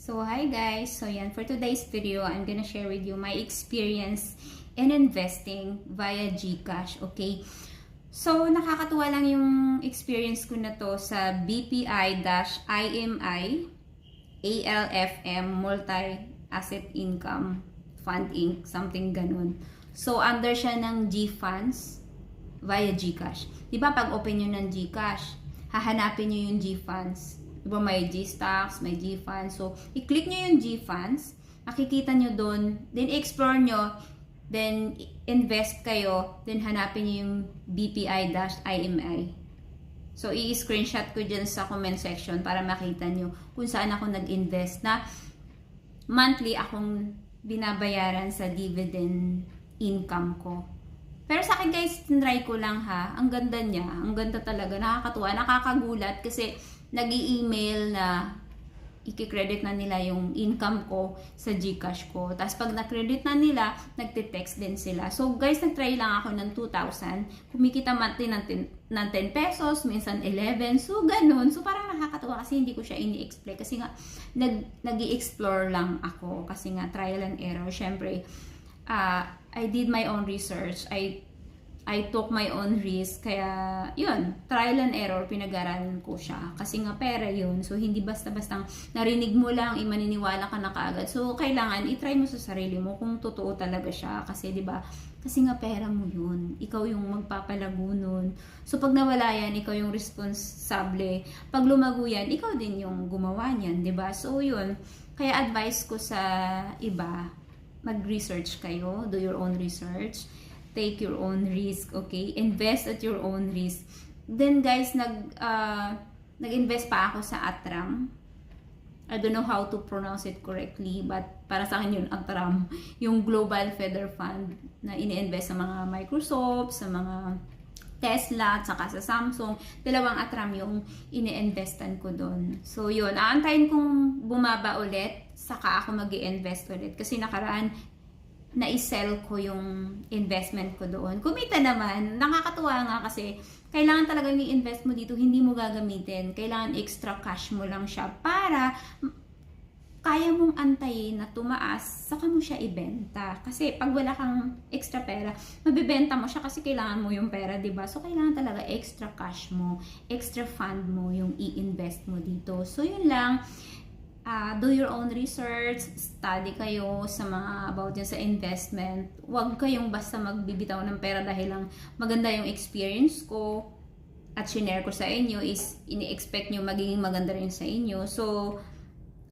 So hi guys, so yan, for today's video, I'm gonna share with you my experience in investing via GCash, okay? So nakakatuwa lang yung experience ko na to sa BPI-IMI ALFM Multi-Asset Income Fund Inc. Something ganun. So under siya ng GFunds via GCash. Diba pag open nyo ng GCash, hahanapin nyo yung GFunds. Diba may G-Stocks, may G-Funds. So, i-click nyo yung G-Funds, makikita nyo doon, then explore nyo, then invest kayo, then hanapin nyo yung BPI-IMI. So, i-screenshot ko dyan sa comment section para makita nyo kung saan ako nag-invest na monthly akong binabayaran sa dividend income ko. Pero sa akin guys, tinry ko lang ha. Ang ganda niya. Ang ganda talaga. Nakakatuwa. Nakakagulat kasi nag-i-email na i-credit na nila yung income ko sa GCash ko. Tapos pag na-credit na nila, nagte-text din sila. So guys, nag-try lang ako ng 2,000. Kumikita monthly ng 10 pesos, minsan 11. So ganun. So parang nakakatuwa kasi hindi ko siya ini-explain. Kasi nga, nag-i-explore lang ako. Kasi nga, trial and error. Siyempre, I did my own research. I took my own risk. Kaya, yun, trial and error, pinag-aralan ko siya. Kasi nga, pera yun. So, hindi basta-bastang narinig mo lang, maniniwala ka na kaagad. So, kailangan, itry mo sa sarili mo kung totoo talaga siya. Kasi, di ba, kasi nga, pera mo yun. Ikaw yung magpapalago nun. So, pag nawala yan, ikaw yung responsable. Pag lumago yan, ikaw din yung gumawa niyan, di ba? So, yun. Kaya, advice ko sa iba, mag-research kayo, do your own research, take your own risk, okay? Invest at your own risk. Then guys, nag-invest pa ako sa Atram. I don't know how to pronounce it correctly, but para sa akin yun, Atram, yung Global Feather Fund na ini-invest sa mga Microsoft, sa mga Tesla, at saka sa Samsung. Dalawang Atram yung ini-investan ko doon. So yun, aantayin kong bumaba ulit, saka ako mag-i-invest ulit. Kasi nakaraan, na-sell ko yung investment ko doon. Kumita naman, nakakatuwa nga kasi kailangan talaga yung i-invest mo dito, hindi mo gagamitin. Kailangan extra cash mo lang siya para kaya mong antayin na tumaas, saka mo siya ibenta. Kasi pag wala kang extra pera, mabibenta mo siya kasi kailangan mo yung pera, diba? So, kailangan talaga extra cash mo, extra fund mo yung i-invest mo dito. So, yun lang. Do your own research, study kayo sa mga about yun sa investment. Huwag kayong basta magbibitaw ng pera dahil lang maganda yung experience ko at shinare ko sa inyo is ini-expect nyo magiging maganda rin sa inyo. So,